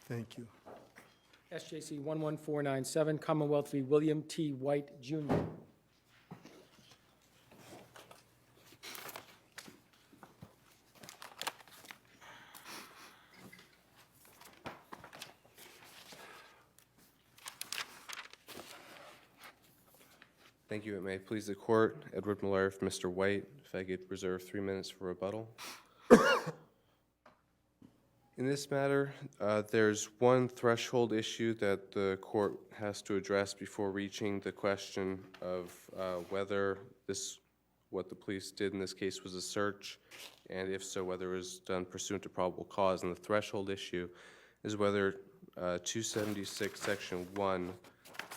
Thank you. SJC-11497, Commonwealth v. William T. White, Jr. Thank you. It may please the court. Edward Miller for Mr. White. If I could reserve 3 minutes for rebuttal. In this matter, there's one threshold issue that the court has to address before reaching the question of whether what the police did in this case was a search, and if so, whether it was done pursuant to probable cause. And the threshold issue is whether 276 Section 1,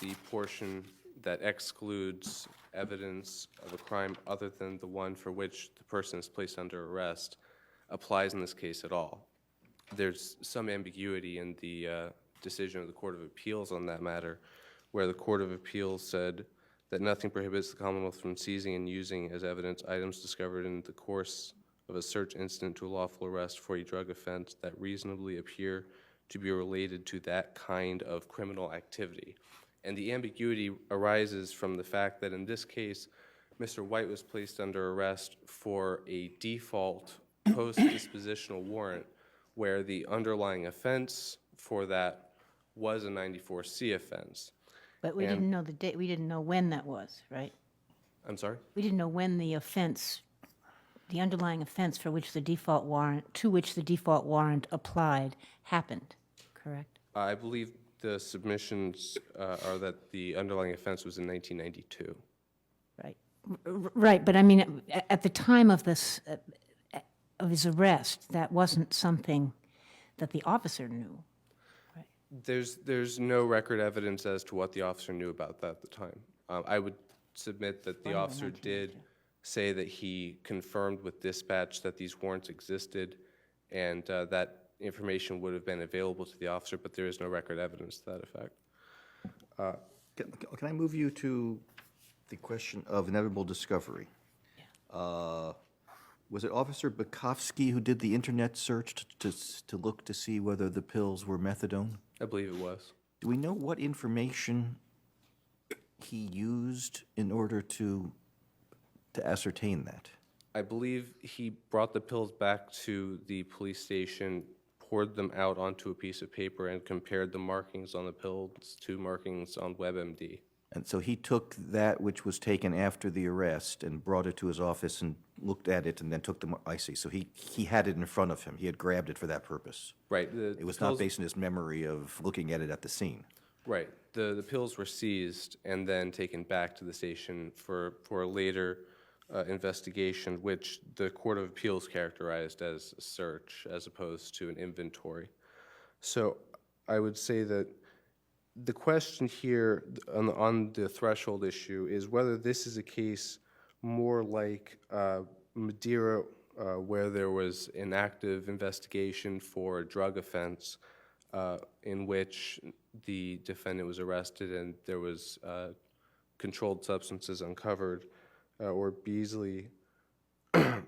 the portion that excludes evidence of a crime other than the one for which the person is placed under arrest, applies in this case at all. There's some ambiguity in the decision of the Court of Appeals on that matter, where the Court of Appeals said that nothing prohibits the Commonwealth from seizing and using as evidence items discovered in the course of a search incident to a lawful arrest for a drug offense that reasonably appear to be related to that kind of criminal activity. And the ambiguity arises from the fact that in this case, Mr. White was placed under arrest for a default post-dispositional warrant where the underlying offense for that was a 94C offense. But we didn't know the date, we didn't know when that was, right? I'm sorry? We didn't know when the offense, the underlying offense for which the default warrant, to which the default warrant applied, happened, correct? I believe the submissions are that the underlying offense was in 1992. Right, right, but I mean, at the time of this, of his arrest, that wasn't something that the officer knew. There's no record evidence as to what the officer knew about that at the time. I would submit that the officer did say that he confirmed with dispatch that these warrants existed and that information would have been available to the officer, but there is no record evidence to that effect. Can I move you to the question of inevitable discovery? Was it Officer Bukowski who did the internet search to look to see whether the pills were methadone? I believe it was. Do we know what information he used in order to ascertain that? I believe he brought the pills back to the police station, poured them out onto a piece of paper, and compared the markings on the pills to markings on WebMD. And so he took that which was taken after the arrest and brought it to his office and looked at it and then took the, I see. So he had it in front of him. He had grabbed it for that purpose. Right. It was not based on his memory of looking at it at the scene. Right. The pills were seized and then taken back to the station for a later investigation, which the Court of Appeals characterized as a search as opposed to an inventory. So I would say that the question here on the threshold issue is whether this is a case more like Madeira, where there was an active investigation for a drug offense in which the defendant was arrested and there was controlled substances uncovered, or Beasley,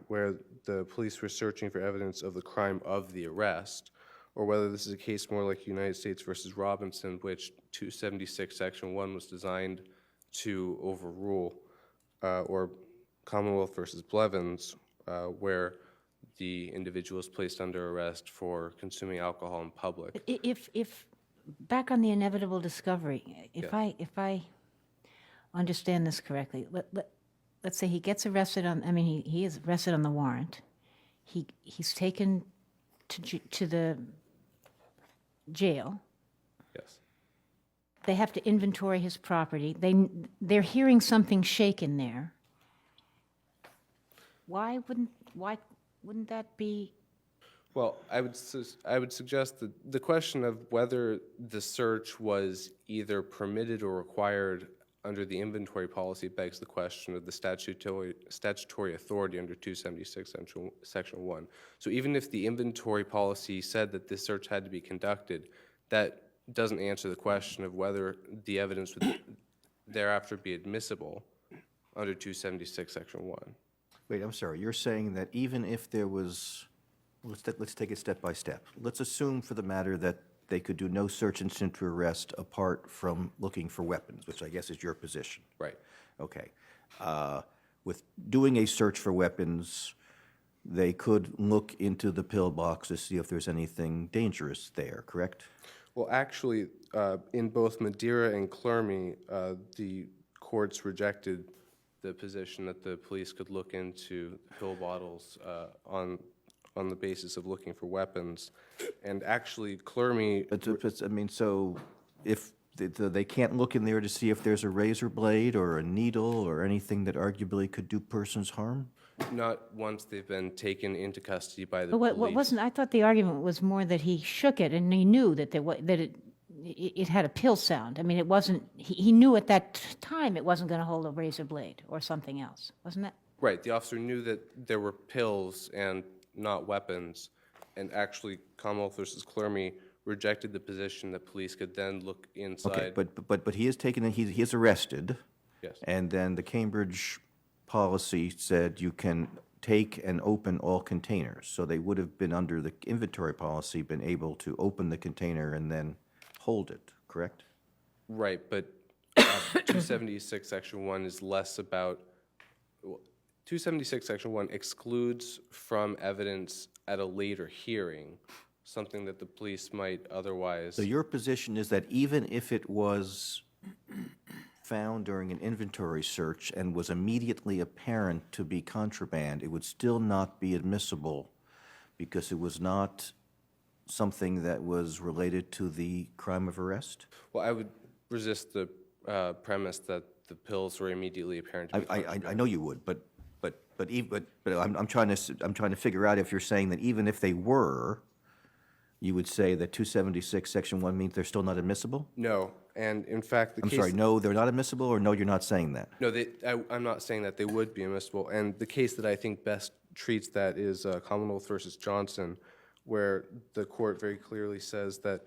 where the police were searching for evidence of the crime of the arrest, or whether this is a case more like United States versus Robinson, which 276 Section 1 was designed to overrule, or Commonwealth versus Blevins, where the individual is placed under arrest for consuming alcohol in public. If back on the inevitable discovery, if I understand this correctly, let's say he gets arrested on, I mean, he is arrested on the warrant. He's taken to the jail. Yes. They have to inventory his property. They're hearing something shake in there. Why wouldn't that be? Well, I would suggest that the question of whether the search was either permitted or required under the inventory policy begs the question of the statutory authority under 276 Section 1. So even if the inventory policy said that this search had to be conducted, that doesn't answer the question of whether the evidence would thereafter be admissible under 276 Section 1. Wait, I'm sorry. You're saying that even if there was, let's take it step by step. Let's assume for the matter that they could do no search incident to arrest apart from looking for weapons, which I guess is your position. Right. Okay. With doing a search for weapons, they could look into the pillbox to see if there's anything dangerous there, correct? Well, actually, in both Madeira and Clermy, the courts rejected the position that the police could look into pill bottles on the basis of looking for weapons. And actually, Clermy, But, I mean, so if they can't look in there to see if there's a razor blade or a needle or anything that arguably could do persons harm? not once they've been taken into custody by the But what police. wasn't, I thought the argument was more that he shook it and he knew that it had a pill sound. I mean, it wasn't, he knew at that time it wasn't going to hold a razor blade or something else, wasn't it? Right, the officer knew that there were pills and not weapons, and actually Commonwealth versus Clermy rejected the position that police could then look inside. Okay, but he is taken, he is arrested. Yes. And then the Cambridge policy said you can take and open all containers. So they would have been, under the inventory policy, been able to open the container and then hold it, correct? Right, but 276 Section 1 is less about, 276 Section 1 excludes from evidence at a later hearing, something that the police might otherwise. So your position is that even if it was found during an inventory search and was immediately apparent to be contraband, it would still not be admissible because it was not something that was related to the crime of arrest? Well, I would resist the premise that the pills were immediately apparent to be I know you would, but I'm trying to figure out if you're saying that even if they were, you would say that 276 Section 1 means they're still not admissible? No, and in fact, the I'm case. sorry, no, they're not admissible, or no, you're not saying that? No, I'm not saying that they would be admissible, and the case that I think best treats that is Commonwealth versus Johnson, where the court very clearly says that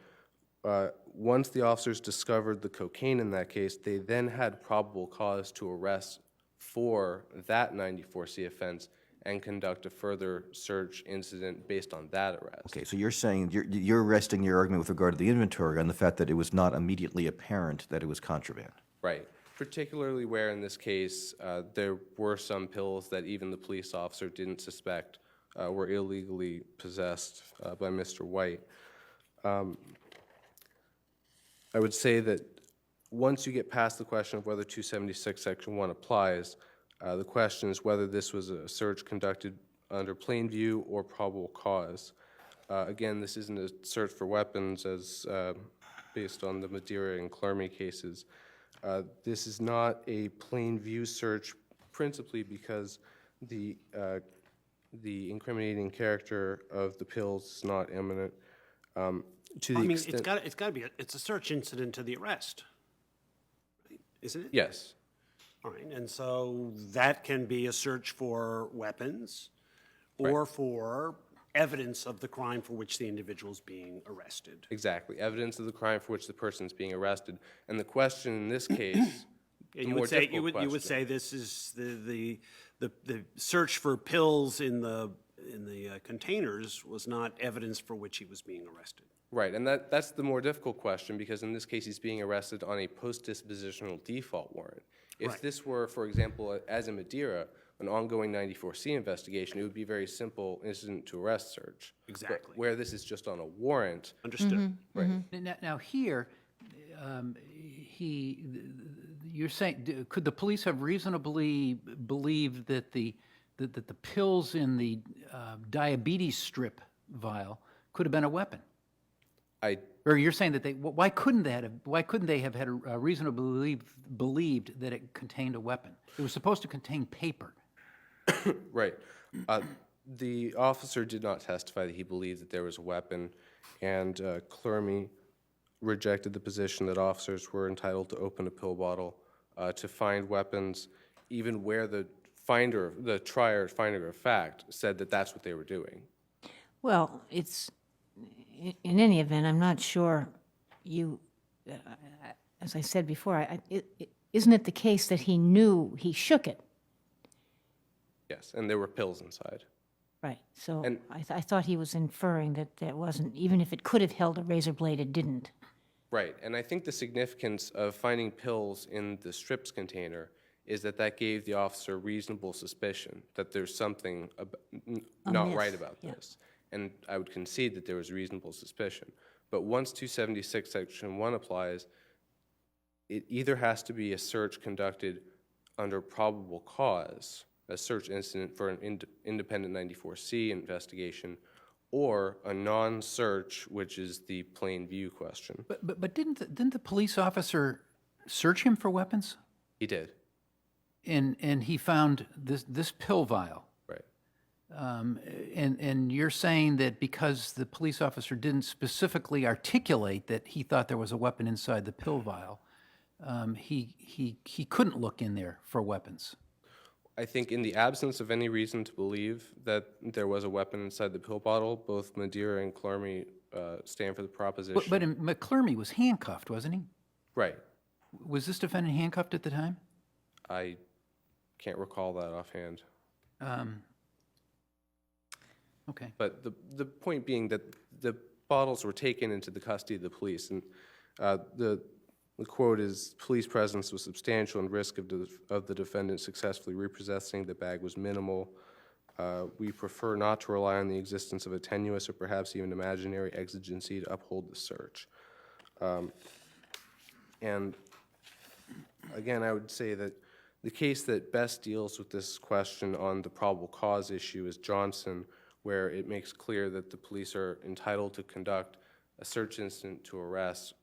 once the officers discovered the cocaine in that case, they then had probable cause to arrest for that 94C offense and conduct a further search incident based on that arrest. Okay, so you're saying, you're resting your argument with regard to the inventory on the fact that it was not immediately apparent that it was contraband? Right. Particularly where in this case there were some pills that even the police officer didn't suspect were illegally possessed by Mr. White. I would say that once you get past the question of whether 276 Section 1 applies, the question is whether this was a search conducted under plain view or probable cause. Again, this isn't a search for weapons as based on the Madeira and Clermy cases. This is not a plain view search principally because the incriminating character of the pills is not imminent. To the extent, it's got to be, it's a search incident to the arrest, isn't it? yes. All right, and so that can be a search for weapons or for evidence of the crime for which the individual is being arrested. Exactly, evidence of the crime for which the person is being arrested. And the question in this case, the You more would say, difficult you would question- say this is the search for pills in the containers was not evidence for which he was being arrested. Right, and that's the more difficult question because in this case he's being arrested on a post-dispositional default warrant. If Right. this were, for example, as in Madeira, an ongoing 94C investigation, it would be a very simple incident to arrest search. But Exactly. where this is just on a warrant, Understood. right? Now here, you're saying, could the police have reasonably believed that the pills in the diabetes strip vial could have been a weapon? Or you're saying that why couldn't they have had a reasonably believed that it contained a weapon? It was supposed to contain paper. Right. The officer did not testify that he believed that there was a weapon, and Clermy rejected the position that officers were entitled to open a pill bottle to find weapons, even where the trier finder of fact said that that's what they were doing. Well, it's, in any event, I'm not sure you, as I said before, isn't it the case that he knew, he shook it? Yes, and there were pills inside. Right, so And- I thought he was inferring that there wasn't, even if it could have held a razor blade, it didn't. Right, and I think the significance of finding pills in the strips container is that that gave the officer reasonable suspicion that there's something not Amiss, right about yeah. this. And I would concede that there was reasonable suspicion. But once 276 Section 1 applies, it either has to be a search conducted under probable cause, a search incident for an independent 94C investigation, or a non-search, which is the plain view question. But didn't the police officer search him for weapons? He did, And he found this pill vial. right. And you're saying that because the police officer didn't specifically articulate that he thought there was a weapon inside the pill vial, he couldn't look in there for weapons. I think in the absence of any reason to believe that there was a weapon inside the pill bottle, both Madeira and Clarmy stand for the proposition. But McClurmy was handcuffed, wasn't he? Right. Was this defendant handcuffed at the time? I can't recall that offhand. Okay. But the point being that the bottles were taken into the custody of the police, and the quote is, "Police presence was substantial and risk of the defendant successfully repossessing the bag was minimal. We prefer not to rely on the existence of a tenuous or perhaps even imaginary exigency to uphold the search." And again, I would say that the case that best deals with this question on the probable cause issue is Johnson, where it makes clear that the police are entitled to conduct a search incident to arrest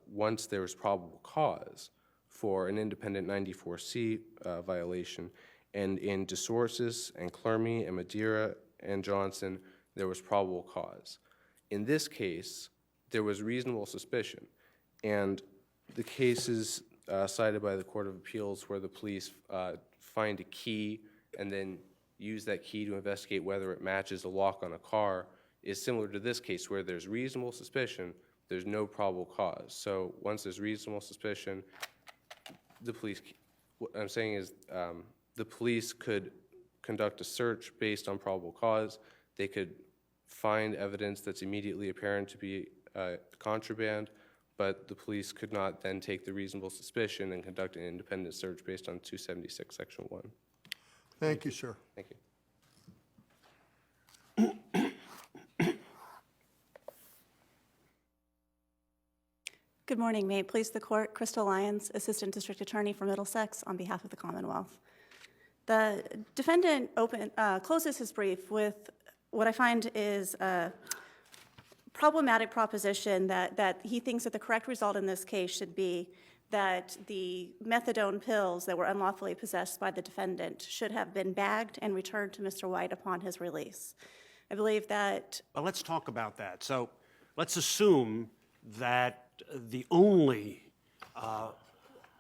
once there is probable cause for an independent 94C violation. And in DeSources and Clarmy and Madeira and Johnson, there was probable cause. In this case, there was reasonable suspicion. And the cases cited by the Court of Appeals where the police find a key and then use that key to investigate whether it matches a lock on a car is similar to this case where there's reasonable suspicion, there's no probable cause. So once there's reasonable suspicion, the police, what I'm saying is the police could conduct a search based on probable cause. They could find evidence that's immediately apparent to be contraband, but the police could not then take the reasonable suspicion and conduct an independent search based on 276 Section 1. Thank you, sir. Thank you. Good morning. May it please the Court. Crystal Lyons, Assistant District Attorney for Middlesex, on behalf of the Commonwealth. The defendant closes his brief with what I find is a problematic proposition that he thinks that the correct result in this case should be that the methadone pills that were unlawfully possessed by the defendant should have been bagged and returned to Mr. White upon his release. I believe that... Well, let's talk about that. So let's assume that the only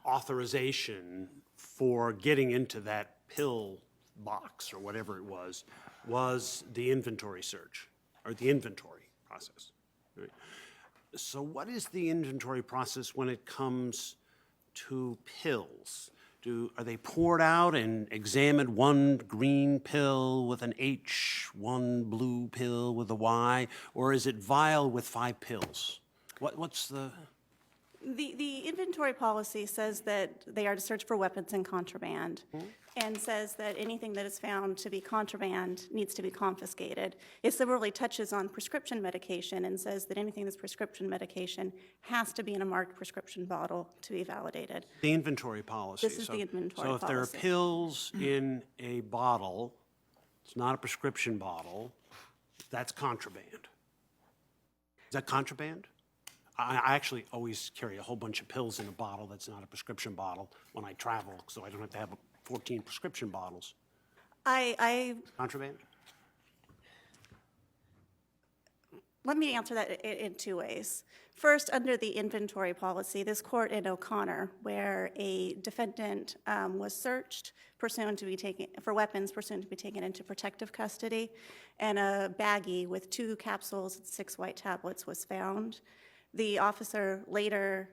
authorization for getting into that pill box or whatever it was the inventory search or the inventory process. Right? So what is the inventory process when it comes to pills? Are they poured out and examined, one green pill with an H, one blue pill with a Y, or is it vial with 5 pills? What's the... The inventory policy says that they are to search for weapons and contraband, and says that anything that is found to be contraband needs to be confiscated. It similarly touches on prescription medication and says that anything that's prescription medication has to be in a marked prescription bottle to be validated. The inventory policy. This is the inventory So if there are policy. pills in a bottle, it's not a prescription bottle, that's contraband. Is that contraband? I actually always carry a whole bunch of pills in a bottle that's not a prescription bottle when I travel, so I don't have to have 14 prescription bottles. Contraband? Let me answer that in 2 ways. First, under the inventory policy, this court in O'Connor, where a defendant was searched pursuant to be taken for weapons pursuant to be taken into protective custody, and a baggie with 2 capsules and 6 white tablets was found. The officer later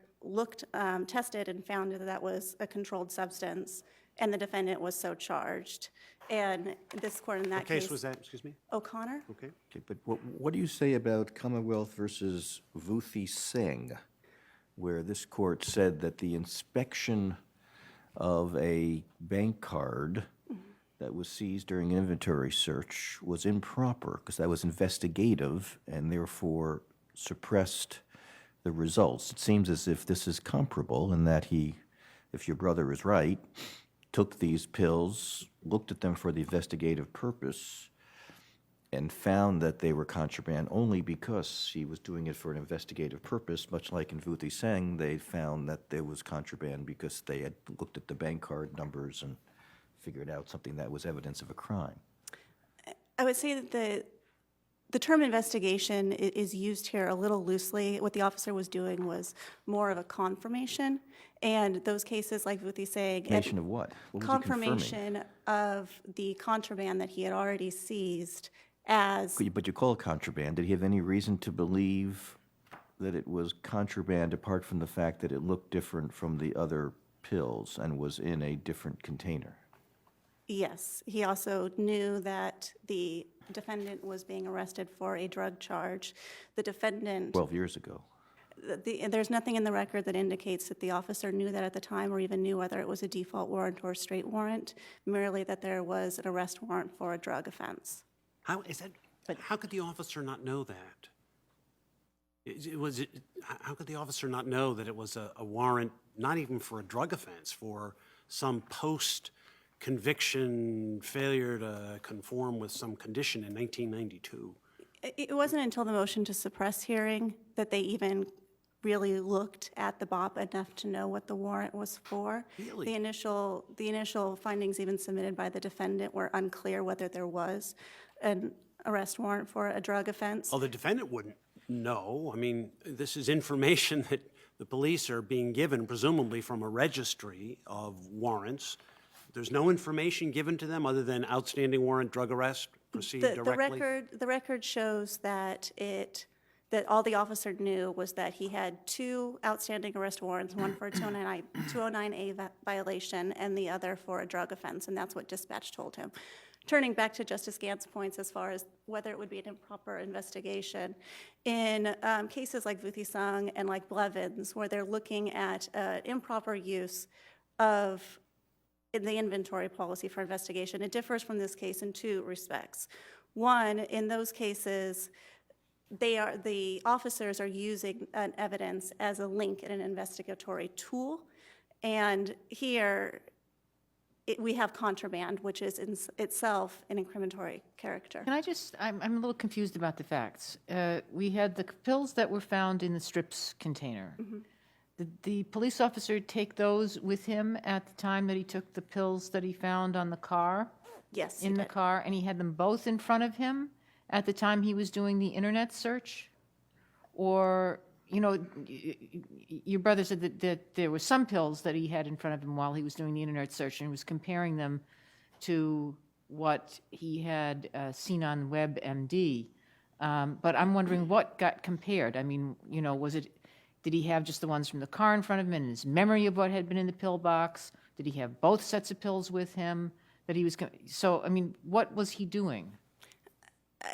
tested and found that that was a controlled substance, and the defendant was so charged. And this court in that What case. case was that, excuse me? O'Connor? Okay. Okay, but what do you say about Commonwealth versus Vuthi Singh, where this court said that the inspection of a bank card that was seized during an inventory search was improper because that was investigative and therefore suppressed the results? It seems as if this is comparable in that he, if your brother is right, took these pills, looked at them for the investigative purpose, and found that they were contraband only because he was doing it for an investigative purpose, much like in Vuthi Singh, they found that there was contraband because they had looked at the bank card numbers and figured out something that was evidence of a crime. I would say that the term investigation is used here a little loosely. What the officer was doing was more of a confirmation, and those cases like Vuthi Singh. Nation of what? What was he confirming? Confirmation of the contraband that he had already seized as. But you call it contraband. Did he have any reason to believe that it was contraband apart from the fact that it looked different from the other pills and was in a different container? Yes, he also knew that the defendant was being arrested for a drug charge. The defendant, 12 years ago. there's nothing in the record that indicates that the officer knew that at the time or even knew whether it was a default warrant or a straight warrant, merely that there was an arrest warrant for a drug offense. How is that, how could the officer not know that? How could the officer not know that it was a warrant, not even for a drug offense, for some post-conviction failure to conform with some condition in 1992? It wasn't until the motion to suppress hearing that they even really looked at the BOP enough to know what the warrant was for. Really? The initial findings even submitted by the defendant were unclear whether there was an arrest warrant for a drug offense. Oh, the defendant wouldn't know. I mean, this is information that the police are being given, presumably from a registry of warrants. There's no information given to them other than outstanding warrant, drug arrest, proceed directly? The record shows that that all the officer knew was that he had 2 outstanding arrest warrants, one for a 209A violation and the other for a drug offense, and that's what dispatch told him. Turning back to Justice Gant's points as far as whether it would be an improper investigation, in cases like Vuthi Singh and like Blevins, where they're looking at improper use of in the inventory policy for investigation, it differs from this case in 2 respects. One, in those cases, the officers are using an evidence as a link in an investigatory tool, and here we have contraband, which is in itself an incriminatory character. Can I just, I'm a little confused about the facts. We had the pills that were found in the strips container. Did the police officer take those with him at the time that he took the pills that he found on the car? Yes, In the car, and he had them both in front of him at the time he was doing the internet search? Or, you know, your brother said that there were some pills that he had in front of him while he was doing the internet search, and he was comparing them to what he had seen on WebMD. But I'm wondering what got compared. I mean, you know, did he have just the ones from the car in front of him and his memory of what had been in the pill box? Did he have both sets of pills with him that he was, so, I mean, what was he doing?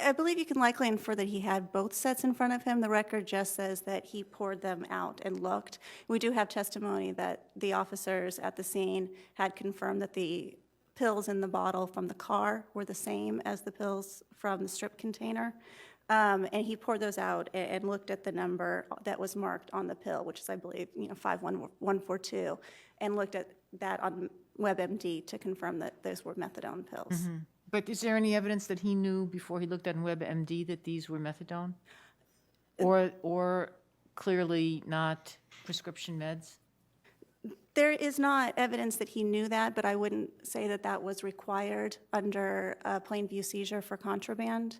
I believe you can likely infer that he had both sets in front of him. The record just says that he poured them out and looked. We do have testimony that the officers at the scene had confirmed that the pills in the bottle from the car were the same as the pills from the strip container. And he poured those out and looked at the number that was marked on the pill, which is, I believe, 51142, and looked at that on WebMD to confirm that those were methadone pills. But is there any evidence that he knew before he looked at WebMD that these were methadone? Or clearly not prescription meds? There is not evidence that he knew that, but I wouldn't say that that was required under a plain view seizure for contraband.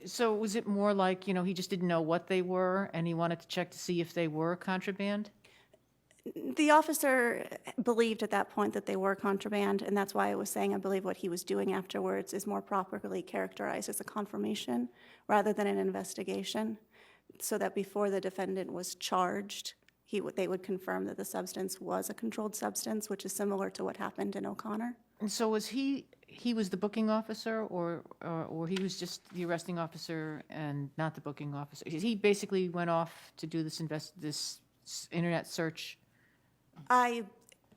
So was it more like, he just didn't know what they were and he wanted to check to see if they were contraband? The officer believed at that point that they were contraband, and that's why I was saying I believe what he was doing afterwards is more properly characterized as a confirmation rather than an investigation, so that before the defendant was charged, they would confirm that the substance was a controlled substance, which is similar to what happened in O'Connor. And so was he was the booking officer, or he was just the arresting officer and not the booking officer? He basically went off to do this internet search.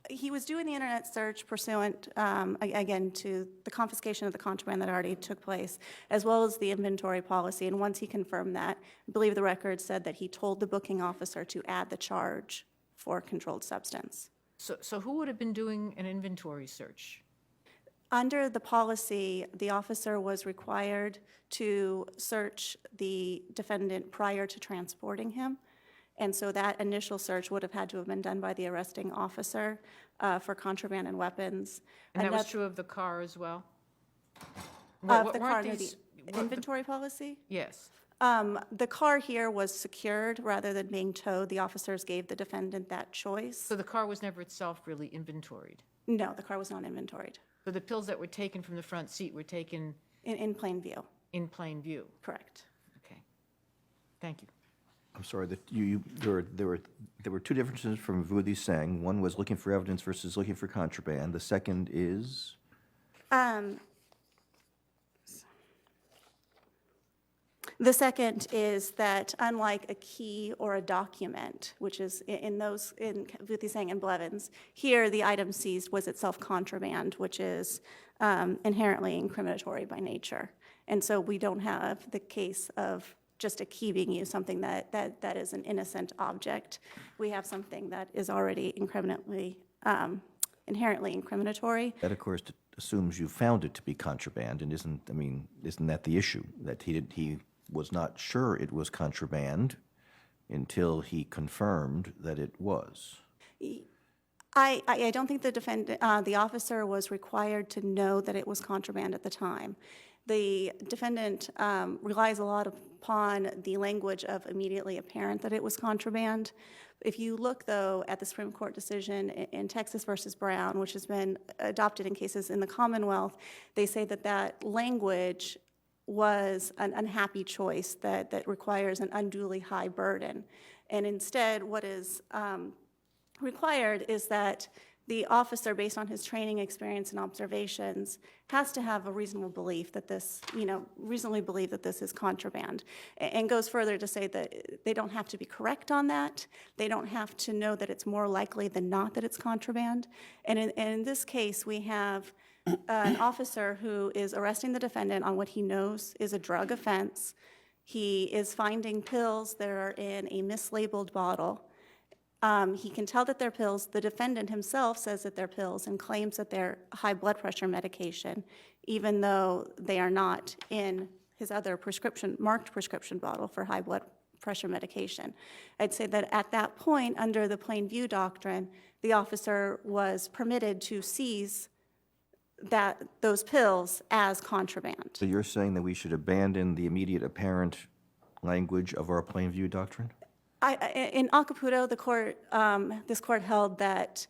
He was doing the internet search pursuant, again, to the confiscation of the contraband that already took place, as well as the inventory policy. And once he confirmed that, I believe the record said that he told the booking officer to add the charge for controlled substance. So who would have been doing an inventory search? Under the policy, the officer was required to search the defendant prior to transporting him. And so that initial search would have had to have been done by the arresting officer for contraband and weapons. And that was true of the car as well? Of the car, no, the inventory policy? Yes. The car here was secured rather than being towed. The officers gave the defendant that choice. So the car was never itself really inventoried? No, the car was not inventoried. So the pills that were taken from the front seat were taken In plain view, in plain view? correct. Okay. Thank you. I'm sorry, that there were two differences from Vudi Singh. One was looking for evidence versus looking for contraband. The second is? The second is that unlike a key or a document, which is in Vuthi Singh and Blevins, here the item seized was itself contraband, which is inherently incriminatory by nature. And so we don't have the case of just a key being used, something that is an innocent object. We have something that is already inherently incriminatory. That, of course, assumes you found it to be contraband, and isn't that the issue? That he was not sure it was contraband until he confirmed that it was. I don't think the officer was required to know that it was contraband at the time. The defendant relies a lot upon the language of immediately apparent that it was contraband. If you look, though, at the Supreme Court decision in Texas versus Brown, which has been adopted in cases in the Commonwealth, they say that language was an unhappy choice that requires an unduly high burden. And instead, what is required is that the officer, based on his training, experience, and observations, has to have a reasonable belief that this, reasonably believe that this is contraband. And goes further to say that they don't have to be correct on that. They don't have to know that it's more likely than not that it's contraband. And in this case, we have an officer who is arresting the defendant on what he knows is a drug offense. He is finding pills that are in a mislabeled bottle. He can tell that they're pills. The defendant himself says that they're pills and claims that they're high blood pressure medication, even though they are not in his other marked prescription bottle for high blood pressure medication. I'd say that at that point, under the plain view doctrine, the officer was permitted to seize those pills as contraband. So you're saying that we should abandon the immediate apparent language of our plain view doctrine? In Acapulco, this court held that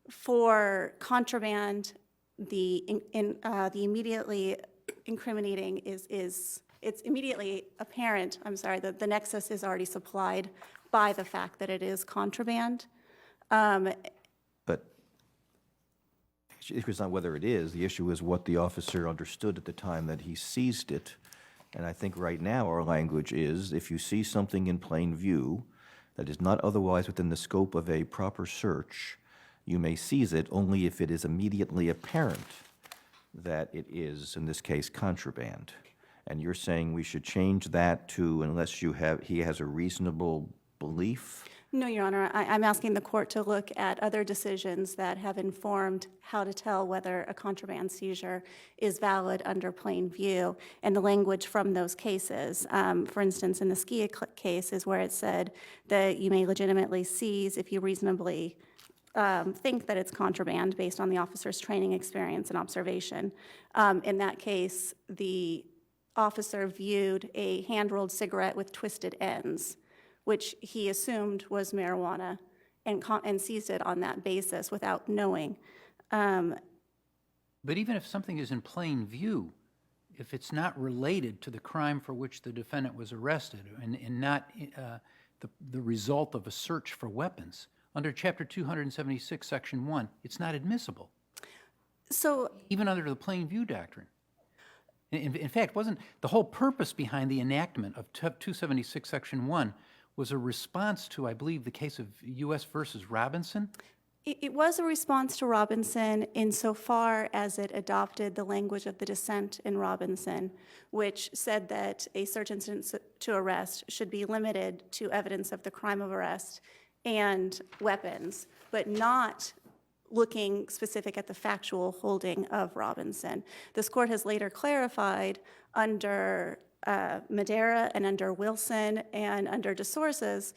for contraband, the immediately incriminating it's immediately apparent. I'm sorry, that the nexus is already supplied by the fact that it is contraband. But the issue is not whether it is. The issue is what the officer understood at the time that he seized it. And I think right now our language is, if you see something in plain view that is not otherwise within the scope of a proper search, you may seize it only if it is immediately apparent that it is, in this case, contraband. And you're saying we should change that to unless he has a reasonable belief? No, Your Honor, I'm asking the court to look at other decisions that have informed how to tell whether a contraband seizure is valid under plain view, and the language from those cases. For instance, in the Skia case is where it said that you may legitimately seize if you reasonably think that it's contraband based on the officer's training, experience, and observation. In that case, the officer viewed a hand-rolled cigarette with twisted ends, which he assumed was marijuana, and seized it on that basis without knowing. But even if something is in plain view, if it's not related to the crime for which the defendant was arrested and not the result of a search for weapons. Under Chapter 276, Section 1, it's not admissible, So even under the plain view doctrine. In fact, wasn't the whole purpose behind the enactment of 276, Section 1 was a response to, I believe, the case of U.S. versus Robinson? it was a response to Robinson insofar as it adopted the language of the dissent in Robinson, which said that a search incident to arrest should be limited to evidence of the crime of arrest and weapons, but not looking specific at the factual holding of Robinson. This court has later clarified under Madera and under Wilson and under DeSources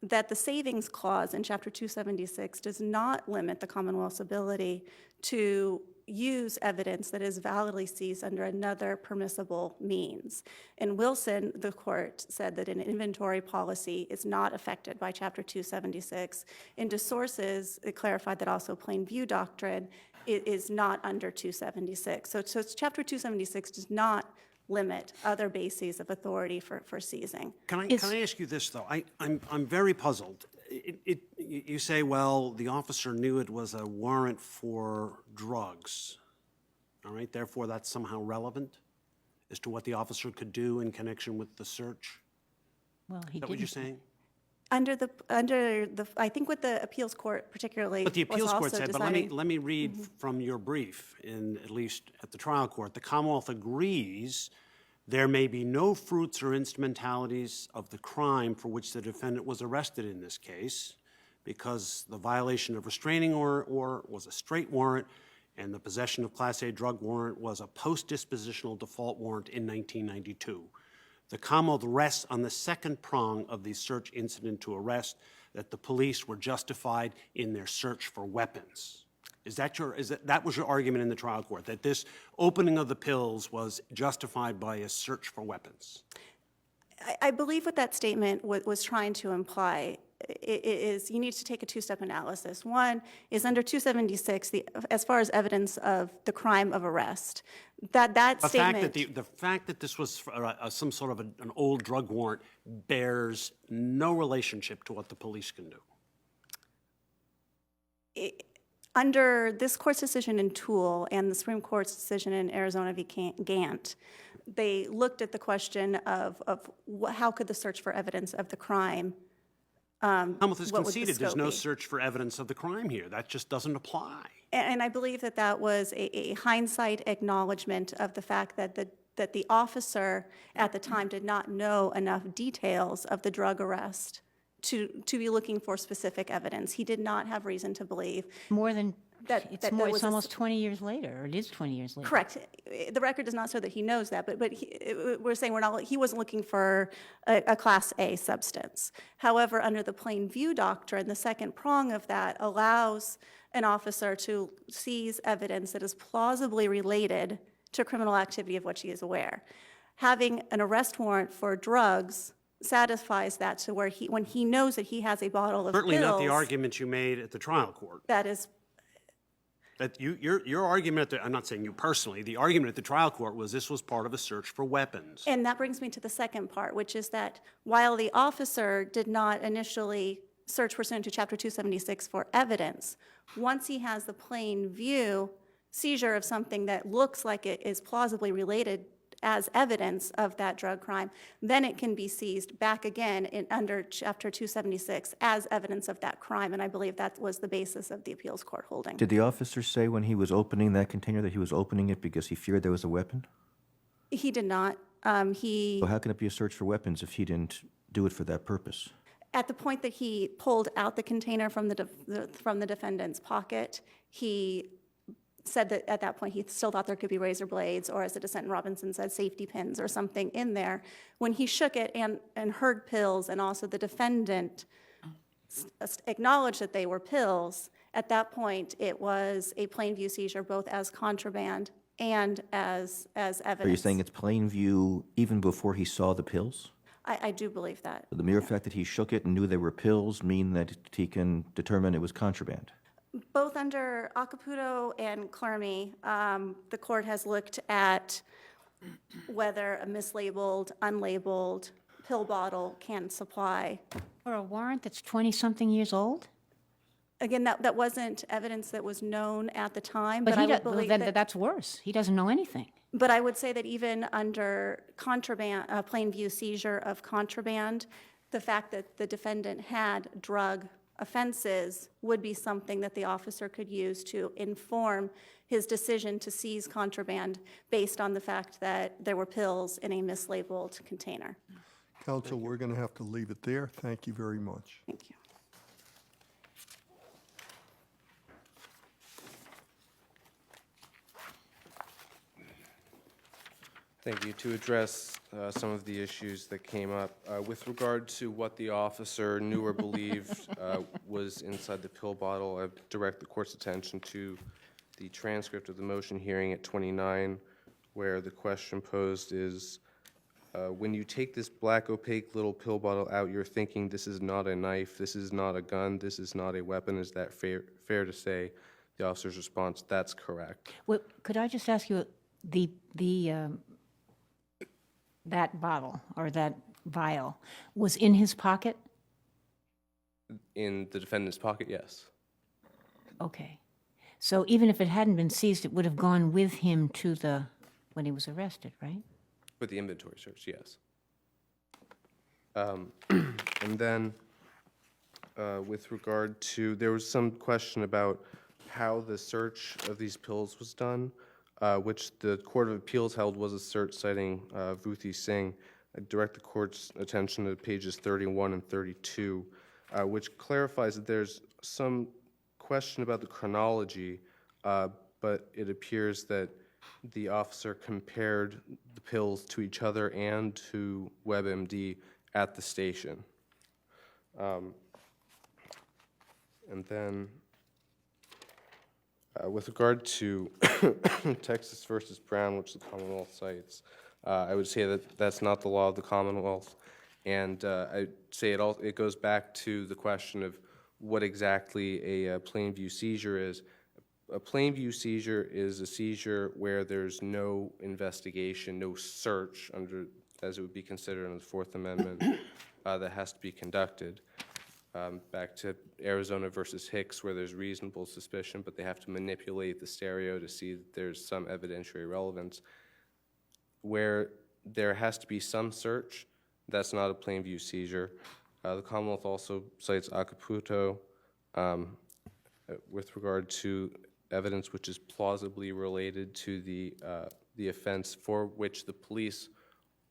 that the savings clause in Chapter 276 does not limit the Commonwealth's ability to use evidence that is validly seized under another permissible means. In Wilson, the court said that an inventory policy is not affected by Chapter 276. In DeSources, it clarified that also plain view doctrine is not under 276. So Chapter 276 does not limit other bases of authority for seizing. Can I ask you this, though? I'm very puzzled. You say, well, the officer knew it was a warrant for drugs, all right? Therefore, that's somehow relevant as to what the officer could do in connection with the search? Well, he Is that what you're didn't. saying? Under the, I think what the appeals court particularly But the was appeals court also said, but deciding. let me read from your brief, at least at the trial court. The Commonwealth agrees there may be no fruits or instrumentalities of the crime for which the defendant was arrested in this case, because the violation of restraining order was a straight warrant, and the possession of Class A drug warrant was a post-dispositional default warrant in 1992. The Commonwealth rests on the second prong of the search incident to arrest, that the police were justified in their search for weapons. That was your argument in the trial court, that this opening of the pills was justified by a search for weapons? I believe what that statement was trying to imply is you need to take a two-step analysis. One is under 276, as far as evidence of the crime of arrest, that statement. The fact that this was some sort of an old drug warrant bears no relationship to what the police can do. Under this court's decision in Toole and the Supreme Court's decision in Arizona v. Gant, they looked at the question of how could the search for evidence of the crime, Commonwealth has what would the conceded there's scope no be? search for evidence of the crime here. That just doesn't apply. And I believe that that was a hindsight acknowledgement of the fact that the officer at the time did not know enough details of the drug arrest to be looking for specific evidence. He did not have reason to believe. More than, That it's was it's a almost 20 years later, or it is 20 years later. Correct. The record does not show that he knows that, but we're saying he wasn't looking for a Class A substance. However, under the plain view doctrine, the second prong of that allows an officer to seize evidence that is plausibly related to criminal activity of which he is aware. Having an arrest warrant for drugs satisfies that to where when he knows that he has a bottle of Certainly not the pills, argument you made at the trial court. that is That your argument, I'm not saying you personally, the argument at the trial court was this was part of a search for weapons. And that brings me to the second part, which is that while the officer did not initially search pursuant to Chapter 276 for evidence, once he has the plain view seizure of something that looks like it is plausibly related as evidence of that drug crime, then it can be seized back again under Chapter 276 as evidence of that crime. And I believe that was the basis of the appeals court holding. Did the officer say when he was opening that container that he was opening it because he feared there was a weapon? He did not. So how can it be a search for weapons if he didn't do it for that purpose? At the point that he pulled out the container from the defendant's pocket, he said that at that point he still thought there could be razor blades, or as the dissent in Robinson said, safety pins or something in there. When he shook it and heard pills, and also the defendant acknowledged that they were pills, at that point it was a plain view seizure, both as contraband and as evidence. Are you saying it's plain view even before he saw the pills? I do believe that. The mere fact that he shook it and knew they were pills mean that he can determine it was contraband? Both under Acapulco and Clarmy, the court has looked at whether a mislabeled, unlabeled pill bottle can supply. For a warrant that's 20-something years old? Again, that wasn't evidence that was known at the time, But but I he would does, well, believe then that. that's worse. He doesn't know anything. But I would say that even under contraband, plain view seizure of contraband, the fact that the defendant had drug offenses would be something that the officer could use to inform his decision to seize contraband based on the fact that there were pills in a mislabeled container. Counsel, we're going to have to leave it there. Thank you very much. Thank you. Thank you. To address some of the issues that came up, with regard to what the officer knew or believed was inside the pill bottle, I direct the court's attention to the transcript of the motion hearing at 29, where the question posed is, when you take this black opaque little pill bottle out, you're thinking this is not a knife, this is not a gun, this is not a weapon. Is that fair to say? The officer's response, that's correct. Well, could I just ask you, that bottle or that vial was in his pocket? In the defendant's pocket, yes. Okay. So even if it hadn't been seized, it would have gone with him to when he was arrested, right? With the inventory search, yes. And then, with regard to, there was some question about how the search of these pills was done, which the Court of Appeals held was a search citing Vuthi Singh. I direct the court's attention to pages 31 and 32, which clarifies that there's some question about the chronology, but it appears that the officer compared the pills to each other and to WebMD at the station. And then, with regard to Texas versus Brown, which the Commonwealth cites, I would say that that's not the law of the Commonwealth, and I'd say it goes back to the question of what exactly a plain view seizure is. A plain view seizure is a seizure where there's no investigation, no search under, as it would be considered under the Fourth Amendment, that has to be conducted. Back to Arizona versus Hicks, where there's reasonable suspicion, but they have to manipulate the stereo to see that there's some evidentiary relevance. Where there has to be some search, that's not a plain view seizure. The Commonwealth also cites Acapulco with regard to evidence which is plausibly related to the offense for which the police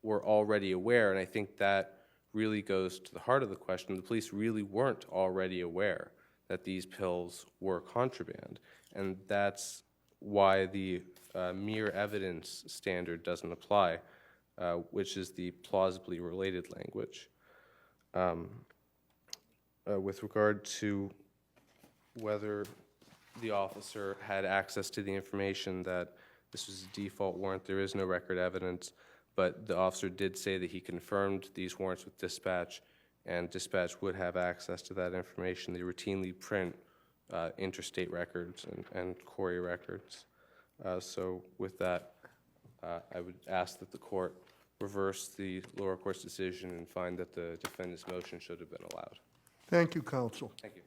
were already aware, and I think that really goes to the heart of the question. The police really weren't already aware that these pills were contraband, and that's why the mere evidence standard doesn't apply, which is the plausibly related language. With regard to whether the officer had access to the information that this was a default warrant, there is no record evidence, but the officer did say that he confirmed these warrants with dispatch, and dispatch would have access to that information. They routinely print interstate records and quarry records. So with that, I would ask that the court reverse the lower court's decision and find that the defendant's motion should have been allowed. Thank you, counsel. Thank you.